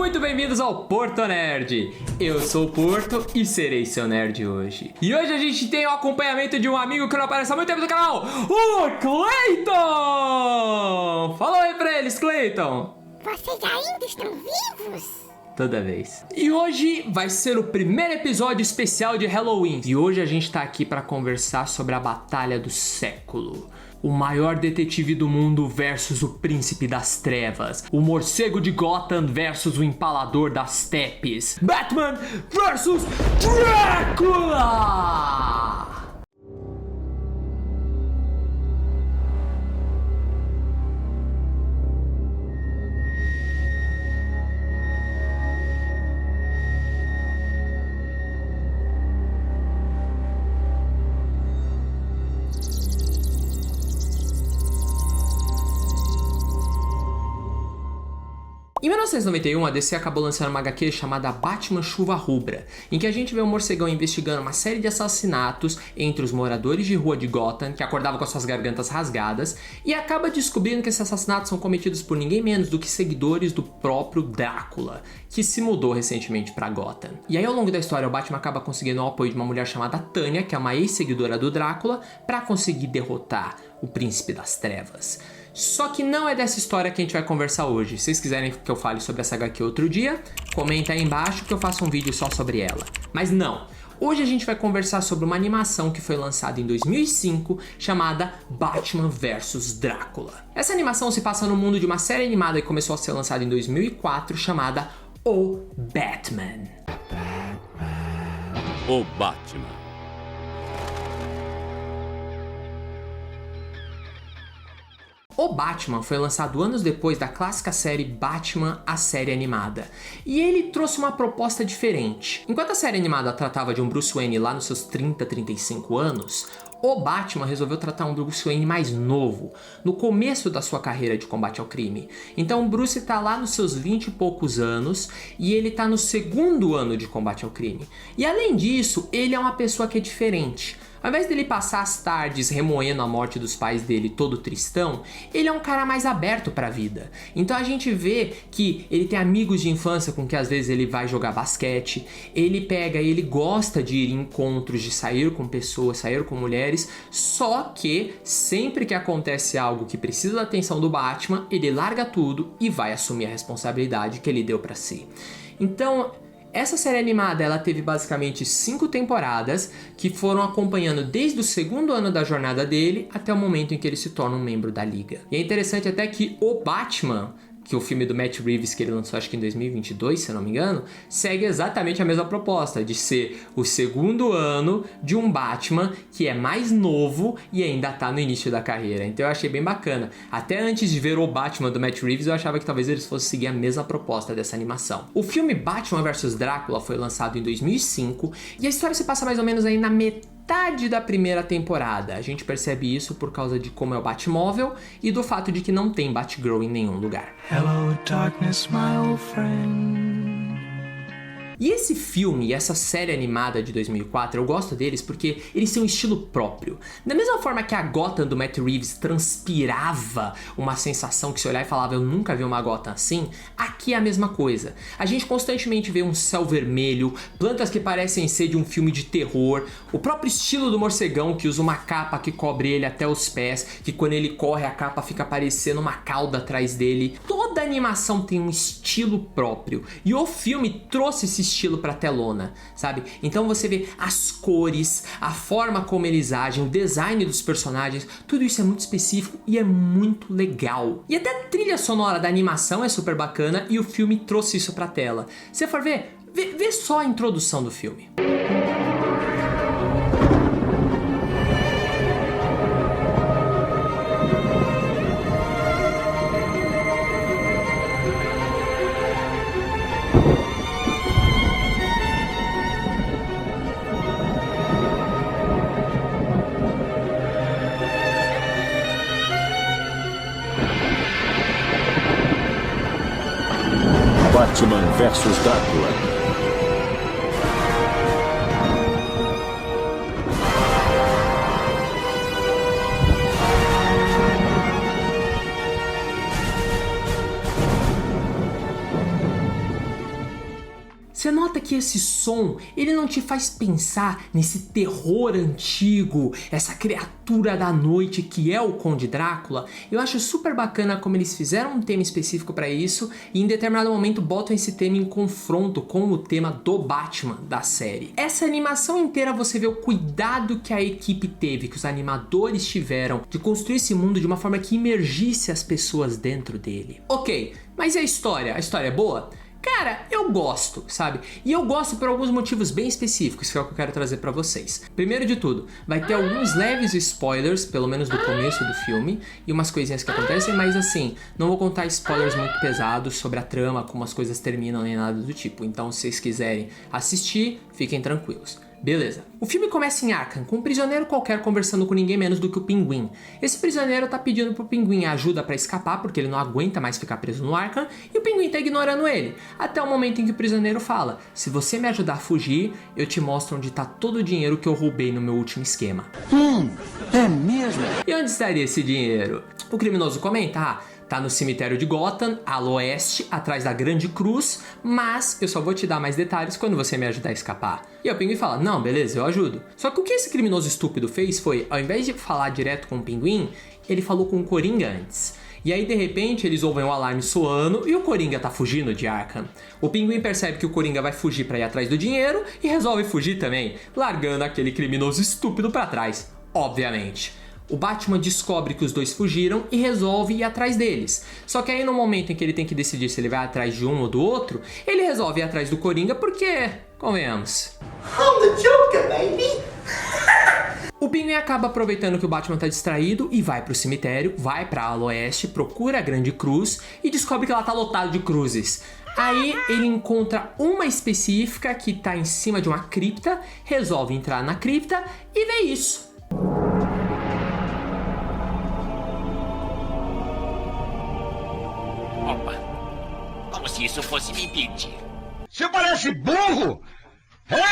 muito bem-vindos ao Porto Nerd. Eu sou o Porto e serei seu nerd hoje. E hoje a gente tem o acompanhamento de um amigo que não aparece há muito tempo no canal, o Clayton! Fala aí pra eles, Clayton! Vocês ainda estão vivos? Toda vez. E hoje vai ser o primeiro episódio especial de Halloween. E hoje a gente tá aqui pra conversar sobre a batalha do século. O maior detetive do mundo versus o príncipe das trevas. O morcego de Gotham versus o empalador das Tepes. Batman versus Drácula! Em 1991, a DC acabou lançando uma HQ chamada Batman Chuva Rubra, em que a gente vê um morcegão investigando uma série de assassinatos entre os moradores de rua de Gotham, que acordavam com as suas gargantas rasgadas, e acaba descobrindo que esses assassinatos são cometidos por ninguém menos do que seguidores do próprio Drácula, que se mudou recentemente para Gotham. E aí, ao longo da história, o Batman acaba conseguindo o apoio de uma mulher chamada Tânia, que é uma ex-seguidora do Drácula, para conseguir derrotar o Príncipe das Trevas. Só que não é dessa história que a gente vai conversar hoje. Se vocês quiserem que eu fale sobre essa HQ outro dia, comenta aí embaixo que eu faço um vídeo só sobre ela. Mas não, hoje a gente vai conversar sobre uma animação que foi lançada em 2005, chamada Batman vs Drácula. Essa animação se passa no mundo de uma série animada que começou a ser lançada em 2004, chamada O Batman. O Batman. O Batman foi lançado anos depois da clássica série Batman, a série animada, e ele trouxe uma proposta diferente. Enquanto a série animada tratava de um Bruce Wayne lá nos seus 30, 35 anos, o Batman resolveu tratar um Bruce Wayne mais novo, no começo da sua carreira de combate ao crime. Então o Bruce tá lá nos seus 20 e poucos anos e ele tá no segundo ano de combate ao crime. E além disso, ele é uma pessoa que é diferente. Ao invés dele passar as tardes remoendo a morte dos pais dele todo tristão, ele é um cara mais aberto pra vida. Então a gente vê que ele tem amigos de infância com que às vezes ele vai jogar basquete, ele gosta de ir em encontros, de sair com pessoas, sair com mulheres, só que sempre que acontece algo que precisa da atenção do Batman, ele larga tudo e vai assumir a responsabilidade que ele deu pra si. Então, essa série animada, ela teve basicamente 5 temporadas que foram acompanhando desde o segundo ano da jornada dele até o momento em que ele se torna um membro da Liga. E é interessante até que o Batman, que o filme do Matt Reeves, que ele lançou acho que em 2022, se eu não me engano, segue exatamente a mesma proposta, de ser o segundo ano de um Batman que é mais novo e ainda tá no início da carreira. Então eu achei bem bacana. Até antes de ver o Batman do Matt Reeves, eu achava que talvez eles fossem seguir a mesma proposta dessa animação. O filme Batman vs Drácula foi lançado em 2005 e a história se passa mais ou menos aí na metade da primeira temporada. A gente percebe isso por causa de como é o Batmóvel e do fato de que não tem Batgirl em nenhum lugar. Hello, darkness, my old friend. E esse filme e essa série animada de 2004, eu gosto deles porque eles têm um estilo próprio. Da mesma forma que a Gotham do Matt Reeves transpirava uma sensação que se olhar e falava eu nunca vi uma Gotham assim, aqui é a mesma coisa. A gente constantemente vê um céu vermelho, plantas que parecem ser de um filme de terror, o próprio estilo do morcegão que usa uma capa que cobre ele até os pés, que quando ele corre a capa fica parecendo uma cauda atrás dele. Toda animação tem um estilo próprio e o filme trouxe esse estilo pra telona, sabe? Então você vê as cores, a forma como eles agem, o design dos personagens, tudo isso é muito específico e é muito legal. E até a trilha sonora da animação é super bacana e o filme trouxe isso pra tela. Se você for ver, vê só a introdução do filme. Batman vs Drácula. Você nota que esse som, ele não te faz pensar nesse terror antigo, essa criatura da noite que é o Conde Drácula? Eu acho super bacana como eles fizeram um tema específico para isso e em determinado momento botam esse tema em confronto com o tema do Batman da série. Essa animação inteira você vê o cuidado que a equipe teve, que os animadores tiveram de construir esse mundo de uma forma que imergisse as pessoas dentro dele. Ok, mas e a história? A história é boa? Cara, eu gosto, sabe? E eu gosto por alguns motivos bem específicos, que é o que eu quero trazer pra vocês. Primeiro de tudo, vai ter alguns leves spoilers, pelo menos do começo do filme, e umas coisinhas que acontecem, mas assim, não vou contar spoilers muito pesados sobre a trama, como as coisas terminam, nem nada do tipo. Então, se vocês quiserem assistir, fiquem tranquilos. Beleza. O filme começa em Arkham, com um prisioneiro qualquer conversando com ninguém menos do que o Pinguim. Esse prisioneiro tá pedindo pro Pinguim ajuda pra escapar, porque ele não aguenta mais ficar preso no Arkham, e o Pinguim tá ignorando ele. Até o momento em que o prisioneiro fala: se você me ajudar a fugir, eu te mostro onde tá todo o dinheiro que eu roubei no meu último esquema. É mesmo? E onde estaria esse dinheiro? O criminoso comenta: tá no cemitério de Gotham, a oeste, atrás da Grande Cruz, mas eu só vou te dar mais detalhes quando você me ajudar a escapar. E o Pinguim fala: não, beleza, eu ajudo. Só que o que esse criminoso estúpido fez foi, ao invés de falar direto com o Pinguim, ele falou com o Coringa antes. E aí, de repente, eles ouvem um alarme soando e o Coringa tá fugindo de Arkham. O Pinguim percebe que o Coringa vai fugir pra ir atrás do dinheiro e resolve fugir também, largando aquele criminoso estúpido pra trás, obviamente. O Batman descobre que os dois fugiram e resolve ir atrás deles. Só que aí no momento em que ele tem que decidir se ele vai atrás de um ou do outro, ele resolve ir atrás do Coringa porque, convenhamos, I'm the Joker, baby! o Pinguim acaba aproveitando que o Batman tá distraído e vai pro cemitério, vai pra ala oeste, procura a Grande Cruz e descobre que ela tá lotada de cruzes. Aí ele encontra uma específica que tá em cima de uma cripta, resolve entrar na cripta e vê isso. Opa, como se isso fosse me impedir. Você parece burro!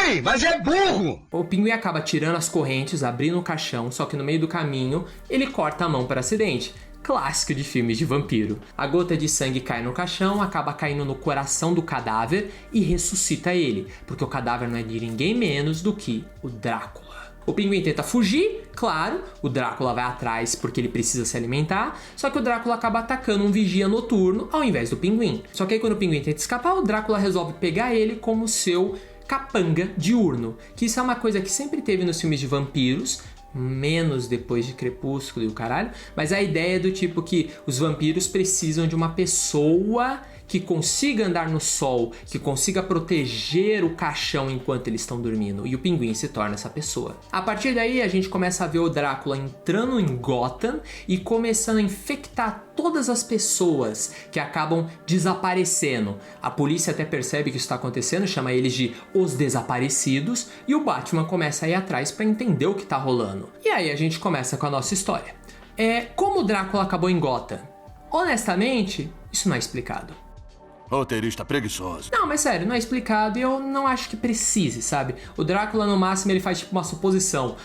Ei, mas é burro! O Pinguim acaba tirando as correntes, abrindo o caixão, só que no meio do caminho ele corta a mão para acidente. Clássico de filmes de vampiro. A gota de sangue cai no caixão, acaba caindo no coração do cadáver e ressuscita ele, porque o cadáver não é de ninguém menos do que o Drácula. O Pinguim tenta fugir, claro, o Drácula vai atrás porque ele precisa se alimentar, só que o Drácula acaba atacando um vigia noturno ao invés do Pinguim. Só que aí quando o Pinguim tenta escapar, o Drácula resolve pegar ele como seu capanga diurno, que isso é uma coisa que sempre teve nos filmes de vampiros, menos depois de Crepúsculo e o caralho, mas a ideia é do tipo que os vampiros precisam de uma pessoa que consiga andar no sol, que consiga proteger o caixão enquanto eles estão dormindo, e o Pinguim se torna essa pessoa. A partir daí a gente começa a ver o Drácula entrando em Gotham e começando a infectar todas as pessoas que acabam desaparecendo. A polícia até percebe que isso está acontecendo, chama eles de os desaparecidos, e o Batman começa a ir atrás para entender o que está rolando. E aí a gente começa com a nossa história. Como o Drácula acabou em Gotham? Honestamente, isso não é explicado. Roteirista preguiçoso. Não, mas sério, não é explicado e eu não acho que precise, sabe? O Drácula, no máximo, ele faz tipo uma suposição.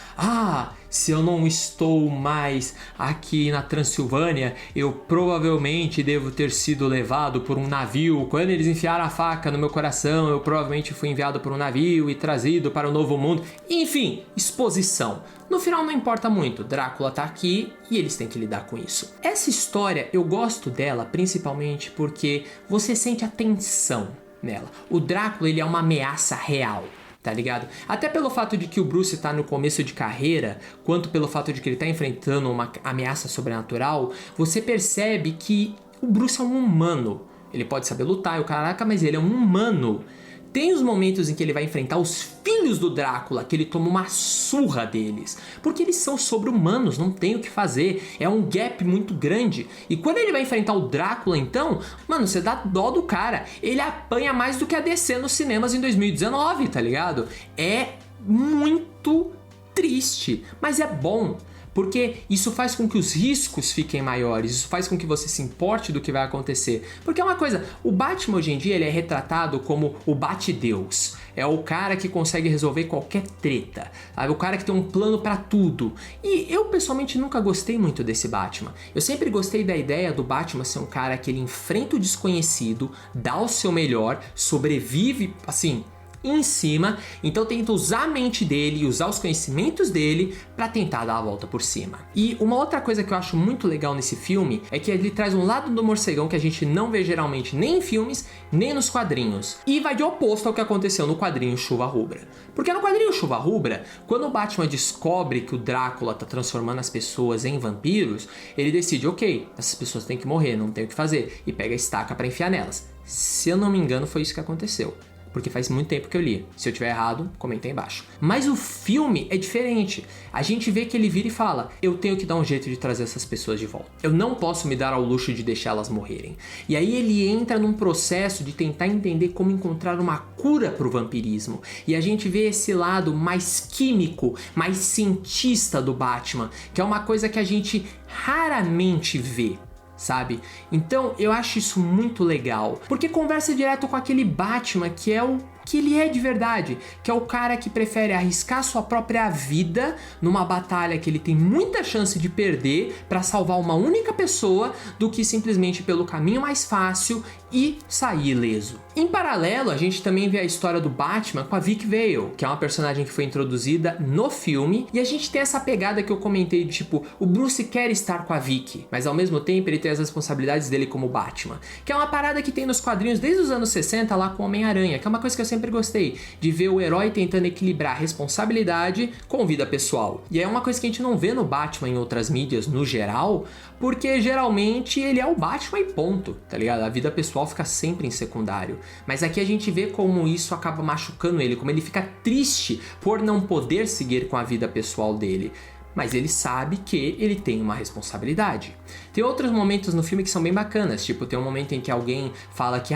Se eu não estou mais aqui na Transilvânia, eu provavelmente devo ter sido levado por um navio. Quando eles enfiaram a faca no meu coração, eu provavelmente fui enviado por um navio e trazido para o Novo Mundo. Enfim, exposição. No final não importa muito, Drácula tá aqui e eles têm que lidar com isso. Essa história, eu gosto dela principalmente porque você sente a tensão nela. O Drácula, ele é uma ameaça real, tá ligado? Até pelo fato de que o Bruce tá no começo de carreira, quanto pelo fato de que ele tá enfrentando uma ameaça sobrenatural, você percebe que o Bruce é um humano. Ele pode saber lutar e o caraca, mas ele é um humano. Tem os momentos em que ele vai enfrentar os filhos do Drácula, que ele toma uma surra deles. Porque eles são sobre-humanos, não tem o que fazer. É um gap muito grande. E quando ele vai enfrentar o Drácula, então, mano, você dá dó do cara. Ele apanha mais do que a DC nos cinemas em 2019, tá ligado? É muito triste, mas é bom. Porque isso faz com que os riscos fiquem maiores, isso faz com que você se importe do que vai acontecer. Porque é uma coisa, o Batman hoje em dia ele é retratado como o Bate-Deus. É o cara que consegue resolver qualquer treta, sabe? O cara que tem um plano pra tudo. E eu pessoalmente nunca gostei muito desse Batman. Eu sempre gostei da ideia do Batman ser um cara que ele enfrenta o desconhecido, dá o seu melhor, sobrevive, assim, em cima, então tenta usar a mente dele e usar os conhecimentos dele pra tentar dar a volta por cima. E uma outra coisa que eu acho muito legal nesse filme é que ele traz um lado do morcegão que a gente não vê geralmente nem em filmes, nem nos quadrinhos. E vai de oposto ao que aconteceu no quadrinho Chuva Rubra. Porque no quadrinho Chuva Rubra, quando o Batman descobre que o Drácula tá transformando as pessoas em vampiros, ele decide, ok, essas pessoas têm que morrer, não tem o que fazer, e pega a estaca pra enfiar nelas. Se eu não me engano, foi isso que aconteceu. Porque faz muito tempo que eu li. Se eu tiver errado, comenta aí embaixo. Mas o filme é diferente. A gente vê que ele vira e fala, eu tenho que dar um jeito de trazer essas pessoas de volta. Eu não posso me dar ao luxo de deixá-las morrerem. E aí ele entra num processo de tentar entender como encontrar uma cura pro vampirismo. E a gente vê esse lado mais químico, mais cientista do Batman, que é uma coisa que a gente raramente vê, sabe? Então eu acho isso muito legal, porque conversa direto com aquele Batman que é o que ele é de verdade, que é o cara que prefere arriscar sua própria vida numa batalha que ele tem muita chance de perder para salvar uma única pessoa, do que simplesmente pelo caminho mais fácil e sair ileso. Em paralelo, a gente também vê a história do Batman com a Vicky Vale, que é uma personagem que foi introduzida no filme, e a gente tem essa pegada que eu comentei de tipo, o Bruce quer estar com a Vicky, mas ao mesmo tempo ele tem as responsabilidades dele como Batman, que é uma parada que tem nos quadrinhos desde os anos 60 lá com o Homem-Aranha, que é uma coisa que eu sempre gostei, de ver o herói tentando equilibrar responsabilidade com vida pessoal. E é uma coisa que a gente não vê no Batman em outras mídias no geral, porque geralmente ele é o Batman e ponto, tá ligado? A vida pessoal fica sempre em secundário. Mas aqui a gente vê como isso acaba machucando ele, como ele fica triste por não poder seguir com a vida pessoal dele. Mas ele sabe que ele tem uma responsabilidade. Tem outros momentos no filme que são bem bacanas, tipo, tem um momento em que alguém fala que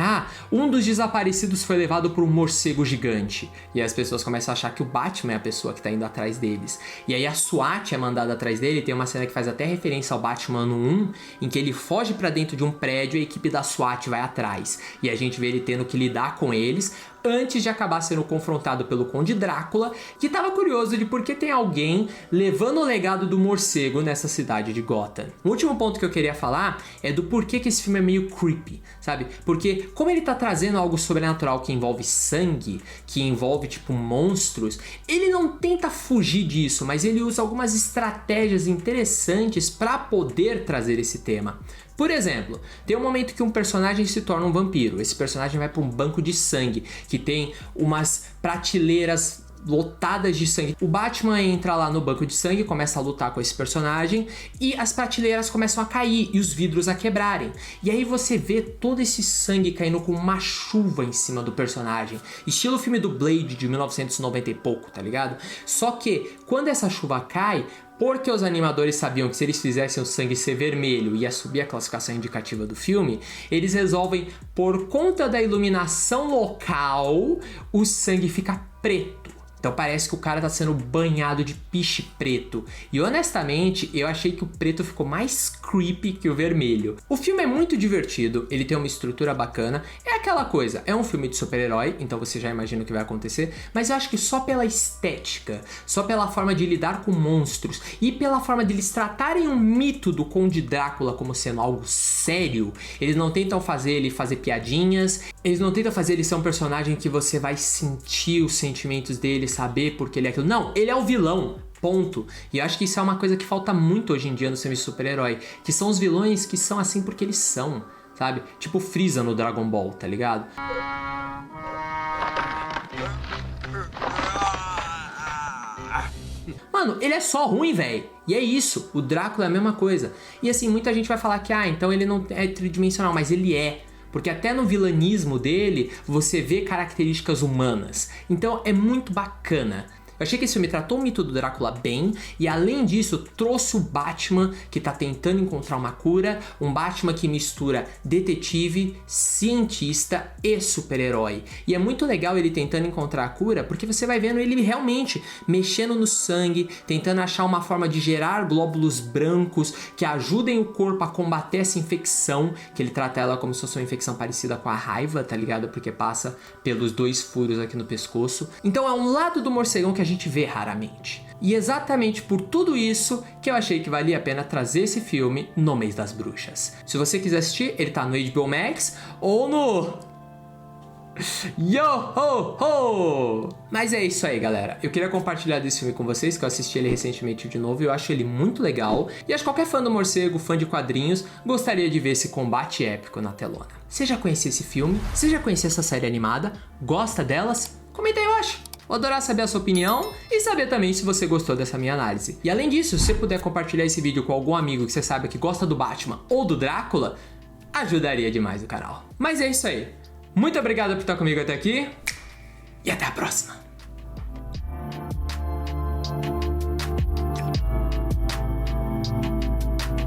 um dos desaparecidos foi levado por um morcego gigante, e as pessoas começam a achar que o Batman é a pessoa que tá indo atrás deles. E aí a SWAT é mandada atrás dele, tem uma cena que faz até referência ao Batman no 1, em que ele foge pra dentro de um prédio e a equipe da SWAT vai atrás. E a gente vê ele tendo que lidar com eles, antes de acabar sendo confrontado pelo Conde Drácula, que tava curioso de por que tem alguém levando o legado do morcego nessa cidade de Gotham. O último ponto que eu queria falar é do porquê que esse filme é meio creepy, sabe? Porque como ele tá trazendo algo sobrenatural que envolve sangue, que envolve tipo monstros, ele não tenta fugir disso, mas ele usa algumas estratégias interessantes para poder trazer esse tema. Por exemplo, tem um momento que um personagem se torna um vampiro. Esse personagem vai para um banco de sangue, que tem umas prateleiras lotadas de sangue. O Batman entra lá no banco de sangue, começa a lutar com esse personagem e as prateleiras começam a cair e os vidros a quebrarem. E aí você vê todo esse sangue caindo com uma chuva em cima do personagem. Estilo filme do Blade de 1990 e pouco, tá ligado? Só que quando essa chuva cai, porque os animadores sabiam que se eles fizessem o sangue ser vermelho ia subir a classificação indicativa do filme, eles resolvem, por conta da iluminação local, o sangue fica preto. Então parece que o cara tá sendo banhado de piche preto. E honestamente, eu achei que o preto ficou mais creepy que o vermelho. O filme é muito divertido, ele tem uma estrutura bacana. É aquela coisa, é um filme de super-herói, então você já imagina o que vai acontecer. Mas eu acho que só pela estética, só pela forma de lidar com monstros e pela forma de eles tratarem um mito do Conde Drácula como sendo algo sério, eles não tentam fazer ele fazer piadinhas, eles não tentam fazer ele ser um personagem que você vai sentir os sentimentos dele, saber porque ele é aquilo. Não, ele é o vilão, ponto. E eu acho que isso é uma coisa que falta muito hoje em dia no filme de super-herói, que são os vilões que são assim porque eles são, sabe? Tipo Freeza no Dragon Ball, tá ligado? Mano, ele é só ruim, velho. E é isso, o Drácula é a mesma coisa. E assim, muita gente vai falar que, então ele não é tridimensional, mas ele é. Porque até no vilanismo dele, você vê características humanas. Então é muito bacana. Eu achei que esse filme tratou o mito do Drácula bem e, além disso, trouxe o Batman que tá tentando encontrar uma cura, um Batman que mistura detetive, cientista e super-herói. E é muito legal ele tentando encontrar a cura, porque você vai vendo ele realmente mexendo no sangue, tentando achar uma forma de gerar glóbulos brancos que ajudem o corpo a combater essa infecção, que ele trata ela como se fosse uma infecção parecida com a raiva, tá ligado? Porque passa pelos 2 furos aqui no pescoço. Então é um lado do morcegão que a gente vê raramente. E exatamente por tudo isso que eu achei que valia a pena trazer esse filme no mês das bruxas. Se você quiser assistir, ele tá no HBO Max ou no Yo ho ho! Mas é isso aí, galera. Eu queria compartilhar desse filme com vocês, que eu assisti ele recentemente de novo e eu acho ele muito legal. E acho que qualquer fã do morcego, fã de quadrinhos, gostaria de ver esse combate épico na telona. Você já conhecia esse filme? Você já conhecia essa série animada? Gosta delas? Comenta aí embaixo! Vou adorar saber a sua opinião e saber também se você gostou dessa minha análise. E além disso, se você puder compartilhar esse vídeo com algum amigo que você sabe que gosta do Batman ou do Drácula, ajudaria demais o canal. Mas é isso aí. Muito obrigado por estar comigo até aqui e até a próxima!